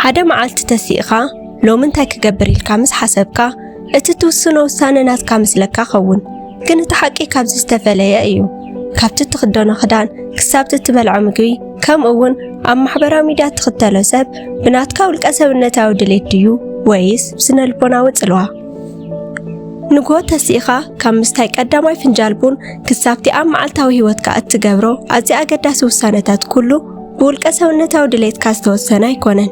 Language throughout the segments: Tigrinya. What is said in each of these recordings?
ሓደ መዓልቲ ተሲኢኻ ሎሚ እንታይ ክገብር ኢልካ ምስ ሓሰብካ እቲ ትውስኖ ውሳነ ናትካ ምስለካ ኸውን ግን እቲ ሓቂ ካብዚ ዝተፈለየ እዩ። ካብቲ ትኽደኖ ክዳን ክሳብ እትበልዖ ምግቢ ከምኡውን ኣብ ማሕበራዊ ሚድያ እትኽተሎ ሰብ ብናትካ ውልቀ ሰብነታዊ ድሌት ድዩ ወይስ ብስነልቦናዊ ጽልዋ? ንግሆ ተሲኢኻ ካብ ምስታይ ቀዳማይ ፍንጃል ቡን ክሳብቲ ኣብ መዓልታዊ ህይወትካ እትገብሮ ኣዝዩ ኣገዳሲ ውሳነታት ኩሉ ብውልቀ ሰብነታዊ ድሌትካ ዝተወሰነ ኣይኮነን።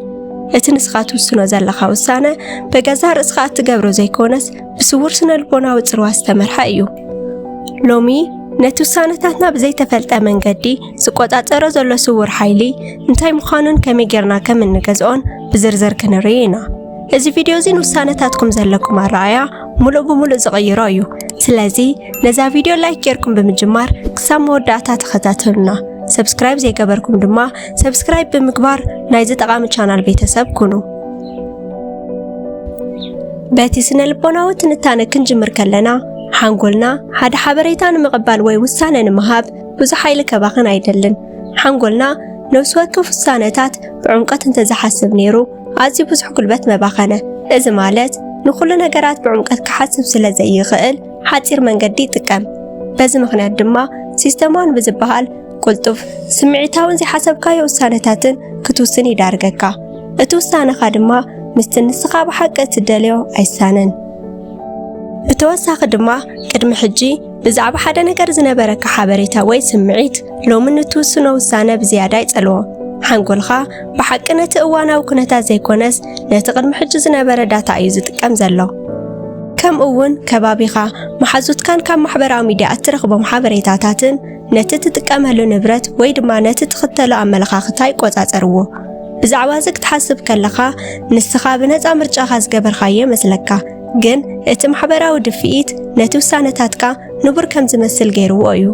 እቲ ንስኻ ትውስኖ ዘለኻ ውሳነ በገዛ ርእስኻ እትገብሮ ዘይኮነስ ብስውር ስነልቦናዊ ጽልዋ ዝተመርሐ እዩ። ሎሚ ነቲ ውሳነታትና ብዘይተፈልጠ መንገዲ ዝቆጻጸሮ ዘሎ ስውር ሓይሊ እንታይ ምዃኑን ከመይ ጌርና ከም እንገዝኦን ብዝርዝር ክንርኢ ኢና። እዚ ቪድዮ እዚ ንውሳነታትኩም ዘለኩም ኣረኣእያ ሙሉእ ብሙሉእ ዝቕይሮ እዩ። ስለዚ ነዛ ቪድዮ ላይክ ጌርኩም ብምጅማር ክሳብ መወዳእታ ተኸታተሉና። ሰብስክራይብ ዘይገበርኩም ድማ ሰብስክራይብ ብምግባር ናይዚ ጠቓሚ ቻናል ቤተሰብ ኩኑ። በቲ ስነልቦናዊ ትንታነ ክንጅምር ከለና ሓንጎልና ሓደ ሓበሬታ ንምቕባል ወይ ውሳነ ንምሃብ ብዙሕ ሓይሊ ከባኽን ኣይደልን። ሓንጎልና ነፍሲ ወከፍ ውሳነታት ብዕምቀት እንተዝሓስብ ነይሩ ኣዝዩ ብዙሕ ጉልበት መባኸነ። እዚ ማለት ንኹሉ ነገራት ብዕምቀት ክሓስብ ስለ ዘይኽእል ሓፂር መንገዲ ይጥቀም። በዚ ምኽንያት ድማ ሲስተማን ብዝበሃል ቁልጡፍ ስምዒታውን ዘይሓሰብካዮ ውሳነታትን ክትውስን ይዳርገካ። እቲ ውሳነኻ ድማ ምስቲ ንስኻ ብሓቂ እትደልዮ ኣይሳነን። ብተወሳኺ ድማ ቅድሚ ሕጂ ብዛዕባ ሓደ ነገር ዝነበረካ ሓበሬታ ወይ ስምዒት ሎሚ ንትውስኖ ውሳነ ብዝያዳ ይጸልዎ። ሓንጎልኻ ብሓቂ ነቲ እዋናዊ ኩነታት ዘይኮነስ ነቲ ቅድሚ ሕጂ ዝነበረ ዳታ እዩ ዝጥቀም ዘሎ። ከምኡውን ከባቢኻ መሓዙትካን ካብ ማሕበራዊ ሚድያ እትረኽቦም ሓበሬታታትን ነቲ ትጥቀመሉ ንብረት ወይ ድማ ነቲ ትኽተሎ ኣመለኻኽታ ይቆጻጸርዎ። ብዛዕባ እዚ ክትሓስብ ከለኻ ንስኻ ብነፃ ምርጫኻ ዝገበርካዮ ይመስለካ፣ ግን እቲ ማሕበራዊ ድፍኢት ነቲ ውሳነታትካ ንቡር ከም ዝመስል ገይርዎ እዩ።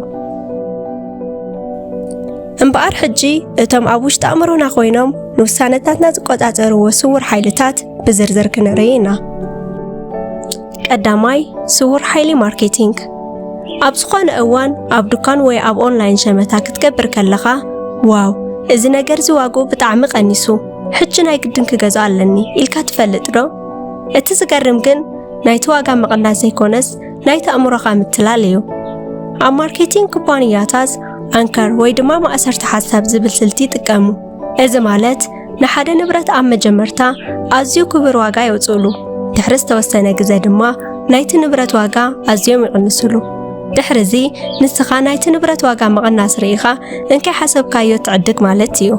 እምበኣር ሕጂ እቶም ኣብ ውሽጢ ኣእምሮና ኮይኖም ንውሳነታትና ዝቆጻጸርዎ ስውር ሓይልታት ብዝርዝር ክንርኢ ኢና። ቀዳማይ ስውር ሓይሊ ማርኬቲንግ። ኣብ ዝኾነ እዋን ኣብ ድኳን ወይ ኣብ ኦንላይን ሸመታ ክትገብር ከለኻ ዋው እዚ ነገር ዝዋግኡ ብጣዕሚ ቀኒሱ ሕጂ ናይ ግድን ክገዝኦ ኣለኒ ኢልካ ትፈልጥ ዶ? እቲ ዝገርም ግን ናይቲ ዋጋ ምቕናስ ዘይኮነስ ናይቲ ኣእምሮኻ ምትላል እዩ። ኣብ ማርኬቲንግ ኩባንያታት ኣንከር ወይ ድማ ማእሰርቲ ሓሳብ ዝብል ስልቲ ይጥቀሙ። እዚ ማለት ንሓደ ንብረት ኣብ መጀመርታ ኣዝዩ ክቡር ዋጋ የውፅሉ፣ ድሕሪ ዝተወሰነ ግዜ ድማ ናይቲ ንብረት ዋጋ ኣዝዮም ይቕንስሉ። ድሕሪዚ ንስኻ ናይቲ ንብረት ዋጋ ምቕናስ ርኢኻ እንከይ ሓሰብካዮ ትዕድግ ማለት እዩ።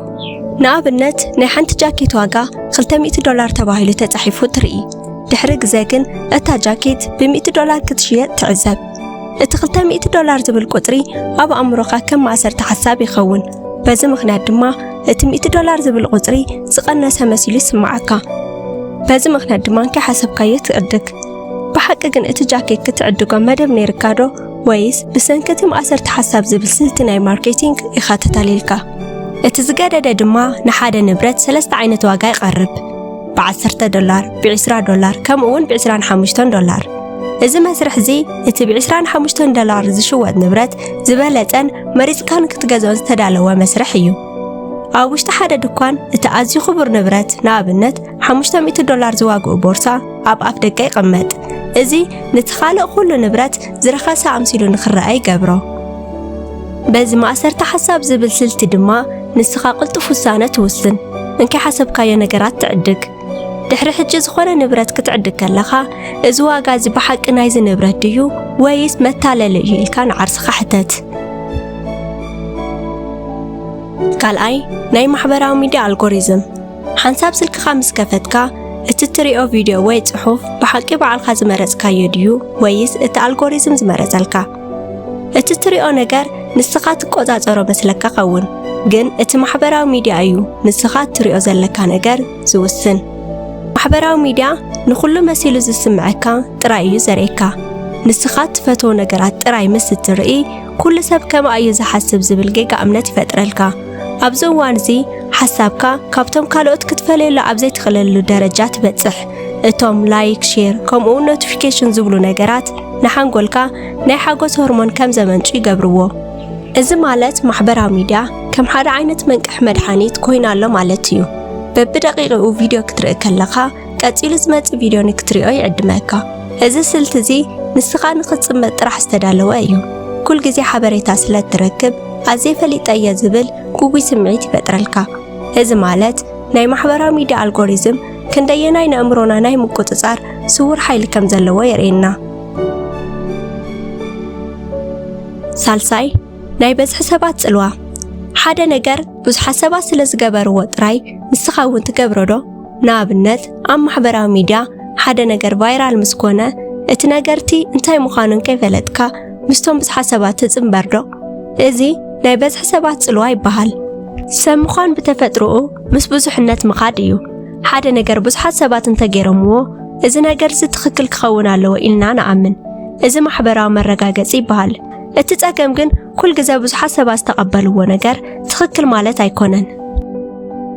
ንኣብነት ናይ ሓንቲ ጃኬት ዋጋ $200 ተባሂሉ ተጻሒፉ ትርኢ። ድሕሪ ግዜ ግን እታ ጃኬት ብ$100 ክትሽየጥ ትዕዘብ። እቲ $200 ዝብል ቁጽሪ ኣብ ኣእምሮኻ ከም ማእሰርቲ ሓሳብ ይኸውን። በዚ ምኽንያት ድማ እቲ $100 ዝብል ቁጽሪ ዝቐነሰ መሲሉ ይስምዓካ። በዚ ምኽንያት ድማ እንከይ ሓሰብካዮ ትዕድግ። ብሓቂ ግን እቲ ጃኬት ክትዕድጎ መደብ ነይርካ ዶ ወይስ ብሰንከቲ ማእሰርቲ ሓሳብ ዝብል ስልቲ ናይ ማርኬቲንግ ኢኻ ተታሊልካ? እቲ ዝገደደ ድማ ንሓደ ንብረት 3 ዓይነት ዋጋ ይቐርብ፣ ብ$10፣ ብ$20 ከምኡውን ብ$25። እዚ መስርሕ እዚ እቲ ብ$25 ዝሽወጥ ንብረት ዝበለጸን መሪጽካን ክትገዝኦ ዝተዳለወ መስርሕ እዩ። ኣብ ውሽጢ ሓደ ድኳን እቲ ኣዝዩ ክቡር ንብረት ንኣብነት $500 ዝዋግኡ ቦርሳ ኣብ ኣፍ ደገ ይቕመጥ። እዚ ነቲ ካልእ ኩሉ ንብረት ዝረኸሰ ኣምሲሉ ንኽረአ ይገብሮ። በዚ ማእሰርቲ ሓሳብ ዝብል ስልቲ ድማ ንስኻ ቅልጡፍ ውሳነ ትውስን፣ እንከይ ሓሰብካዮ ነገራት ትዕድግ። ድሕሪ ሕጂ ዝኾነ ንብረት ክትዕድግ ከለኻ እዚ ዋጋ እዚ ብሓቂ ናይዚ ንብረት ድዩ ወይስ መታለሊ እዩ ኢልካ ንዓርስኻ ሕተት። ካልኣይ ናይ ማሕበራዊ ሚድያ ኣልጎሪዝም። ሓንሳብ ስልክኻ ምስ ከፈትካ እቲ ትሪኦ ቪድዮ ወይ ጽሑፍ ብሓቂ ባዕልኻ ዝመረጽካዮ ድዩ ወይስ እቲ ኣልጎሪዝም ዝመረጸልካ? እቲ ትሪኦ ነገር ንስኻ ትቆጻጸሮ መስለካ ኸውን፣ ግን እቲ ማሕበራዊ ሚድያ እዩ ንስኻ ትሪኦ ዘለካ ነገር ዝውስን። ማሕበራዊ ሚድያ ንኹሉ መሲሉ ዝስምዐካ ጥራይ እዩ ዘርእየካ። ንስኻ ትፈትዎ ነገራት ጥራይ ምስ እትርኢ ኩሉ ሰብ ከማ እዩ ዝሓስብ ዝብል ጌጋ እምነት ይፈጥረልካ። ኣብዚ እዋን እዚ ሓሳብካ ካብቶም ካልኦት ክትፈልየሉ ኣብ ዘይትኽእለሉ ደረጃ ትበጽሕ። እቶም ላይክ፣ ሼር ከምኡውን ኖቲፊኬሽን ዝብሉ ነገራት ንሓንጎልካ ናይ ሓጎስ ሆርሞን ከም ዘመንጩ ይገብርዎ። እዚ ማለት ማሕበራዊ ሚድያ ከም ሓደ ዓይነት መንቅሕ መድሓኒት ኮይናሎ ማለት እዩ። በብደቂቁ ቪድዮ ክትርኢ ከለኻ ቀፂሉ ዝመጽእ ቪድዮ ንክትሪኦ ይዕድመካ። እዚ ስልት እዚ ንስኻ ንኽጽምት ጥራሕ ዝተዳለወ እዩ። ኩል ግዜ ሓበሬታ ስለ ትረክብ ኣዝየ ፈሊጠየ ዝብል ጉጉይ ስምዒት ይፈጥረልካ። እዚ ማለት ናይ ማሕበራዊ ሚድያ ኣልጎሪዝም ክንደየናይ ንኣእምሮና ናይ ምቁጽጻር ስውር ሓይሊ ከም ዘለዎ የርእየና። ሳልሳይ ናይ በዝሒ ሰባት ጽልዋ። ሓደ ነገር ብዙሓት ሰባት ስለ ዝገበርዎ ጥራይ ንስኻ እውን ትገብሮ ዶ? ንኣብነት ኣብ ማሕበራዊ ሚድያ ሓደ ነገር ቫይራል ምስ ኮነ እቲ ነገርቲ እንታይ ምዃኑን ከይፈለጥካ ምስቶም ብዙሓት ሰባት ትጽምበር ዶ? እዚ ናይ በዝሒ ሰባት ጽልዋ ይበሃል። ሰብ ምዃን ብተፈጥሮኡ ምስ ብዙሕነት ምኻድ እዩ። ሓደ ነገር ብዙሓት ሰባት እንተገይሮምዎ እዚ ነገር ትክክል ክኸውን ኣለዎ ኢልና ንኣምን። እዚ ማሕበራዊ መረጋገፂ ይበሃል። እቲ ጸገም ግን ኩል ግዜ ብዙሓት ሰባት ዝተቐበልዎ ነገር ትክክል ማለት ኣይኮነን።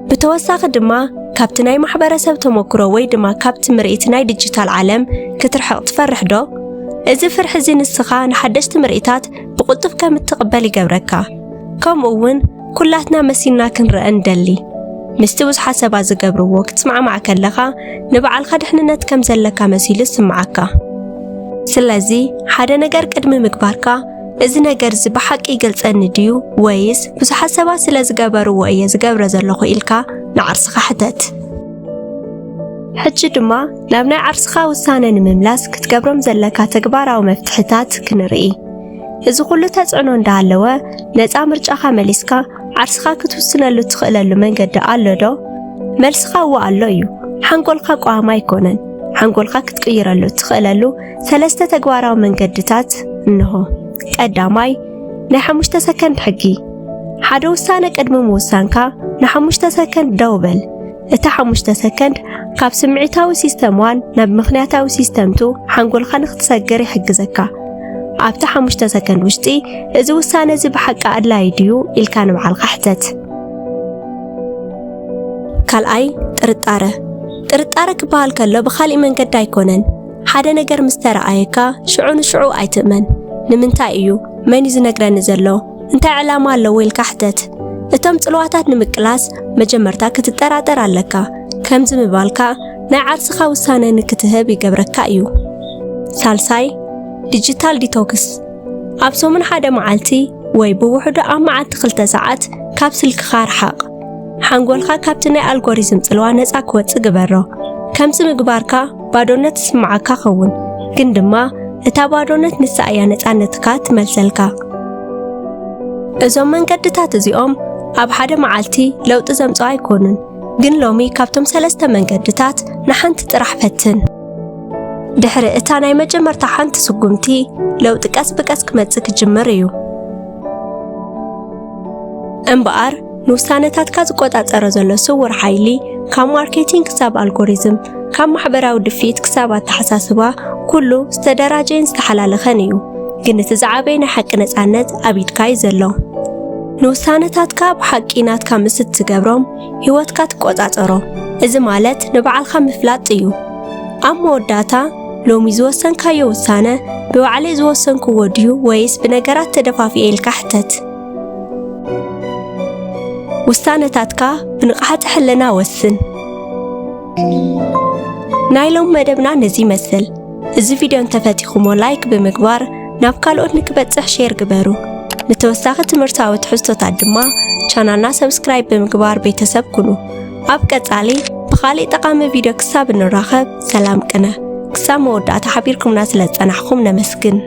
ብተወሳኺ ድማ ካብቲ ናይ ማሕበረሰብ ተመክሮ ወይ ድማ ካብቲ ምርኢት ናይ ዲጂታል ዓለም ክትርሕቕ ትፈርሕ ዶ? እዚ ፍርሒ እዚ ንስኻ ንሓደሽቲ ምርኢታት ብቕልጡፍ ከም እትቕበል ይገብረካ። ከምኡ እውን ኩላትና መሲልና ክንረአ እንደሊ። ምስቲ ብዙሓት ሰባት ዝገብርዎ ክትስማዕማዕ ከለኻ ንባዕልኻ ድሕንነት ከም ዘለካ መሲሉ ይስምዓካ። ስለዚ ሓደ ነገር ቅድሚ ምግባርካ እዚ ነገር እዚ ብሓቂ ይገልጸኒ ድዩ ወይስ ብዙሓት ሰባት ስለ ዝገበርዎ እየ ዝገብረ ዘለኹ ኢልካ ንዓርስኻ ሕተት። ሕጂ ድማ ናብ ናይ ዓርስኻ ውሳነ ንምምላስ ክትገብሮም ዘለካ ተግባራዊ መፍትሕታት ክንርኢ። እዚ ኩሉ ተጽዕኖ እንዳሃለወ ነፃ ምርጫኻ መሊስካ ዓርስኻ ክትውስነሉ ትኽእለሉ መንገዲ ኣሎ ዶ? መልስኻ እዋ ኣሎ እዩ። ሓንጎልካ ቋማ ኣይኮነን። ሓንጎልካ ክትቅይረሉ ትኽእለሉ 3 ተግባራዊ መንገድታት እንሆ። ቀዳማይ ናይ 5 ሰከንድ ሕጊ። ሓደ ውሳነ ቅድሚ ምውሳንካ ን5 ሰከንድ ደው በል። እቲ 5 ሰከንድ ካብ ስምዒታዊ ሲስተም 1 ናብ ምኽንያታዊ ሲስተም 2 ሓንጎልካ ንኽትሰግር ይሕግዘካ። ኣብታ 5 ሰከንድ ውሽጢ እዚ ውሳነ እዚ ብሓቂ ኣድላይ ድዩ ኢልካ ንባዕልካ ሕተት። ካልኣይ ጥርጣረ። ጥርጣረ ክበሃል ከሎ ብኻሊእ መንገዲ ኣይኮነን። ሓደ ነገር ምስ ተረኣየካ ሽዑ ንሽዑ ኣይትእመን። ንምንታይ እዩ? መን እዩ ዝነግረኒ ዘሎ? እንታይ ዕላማ ኣለዎ ኢልካ ሕተት። እቶም ጽልዋታት ንምቅላስ መጀመርታ ክትጠራጠር ኣለካ። ከምዚ ምባልካ ናይ ዓርስኻ ውሳነ ንክትህብ ይገብረካ እዩ። ሳልሳይ ዲጂታል ዲቶክስ። ኣብ ሰሙን ሓደ መዓልቲ ወይ ብውሕዱ ኣብ መዓልቲ 2 ሰዓት ካብ ስልክኻ ርሓቕ። ሓንጎልካ ካብቲ ናይ ኣልጎሪዝም ጽልዋ ነፃ ክወፅእ ግበሮ። ከምዚ ምግባርካ ባዶነት ስምዓካ ኸውን፣ ግን ድማ እታ ባዶነት ንሳ እያ ነፃነትካ ትመልሰልካ። እዞም መንገድታት እዚኦም ኣብ ሓደ መዓልቲ ለውጢ ዘምጽኡ ኣይኮኑን፣ ግን ሎሚ ካብቶም 3 መንገድታት ንሓንቲ ጥራሕ ፈትን። ድሕሪ እታ ናይ መጀመርታ ሓንቲ ስጉምቲ ለውጢ ቀስ ብቀስ ክመጽእ ክጅምር እዩ። እምበኣር ንውሳነታትካ ዝቆጻጸሮ ዘሎ ስውር ሓይሊ ካብ ማርኬቲንግ ክሳብ ኣልጎሪዝም፣ ካብ ማሕበራዊ ድፊት ክሳብ ኣተሓሳስባ ኩሉ ዝተደራጀን ዝተሓላለኸን እዩ። ግን እቲ ዝዓበየ ናይ ሓቂ ነፃነት ኣብ ኢድካ እዩ ዘሎ። ንውሳነታትካ ብሓቂ ናትካ ምስ ትገብሮም ህይወትካ ትቆጻጸሮ። እዚ ማለት ንባዕልካ ምፍላጥ እዩ። ኣብ መወዳእታ ሎሚ ዝወሰንካዮ ውሳነ ብባዕለይ ዝወሰንክዎ ድዩ ወይስ ብነገራት ተደፋፊየ ኢልካ ሕተት። ውሳነታትካ ብንቕሓት ሕልና ወስን። ናይ ሎሚ መደብና ነዚ ይመስል። እዚ ቪድዮ እንተፈቲኹሞ ላይክ ብምግባር ናብ ካልኦት ንክበጽሕ ሼር ግበሩ። ንተወሳኺ ትምህርታዊ ትሕዝቶታት ድማ ቻናልና ሰብስክራይብ ብምግባር ቤተሰብ ኩኑ። ኣብ ቀጻሊ ብኻሊእ ጠቓሚ ቪድዮ ክሳብ እንራኸብ ሰላም ቅነ። ክሳብ መወዳእታ ሓቢርኩምና ስለ ዝጸናሕኩም ነመስግን።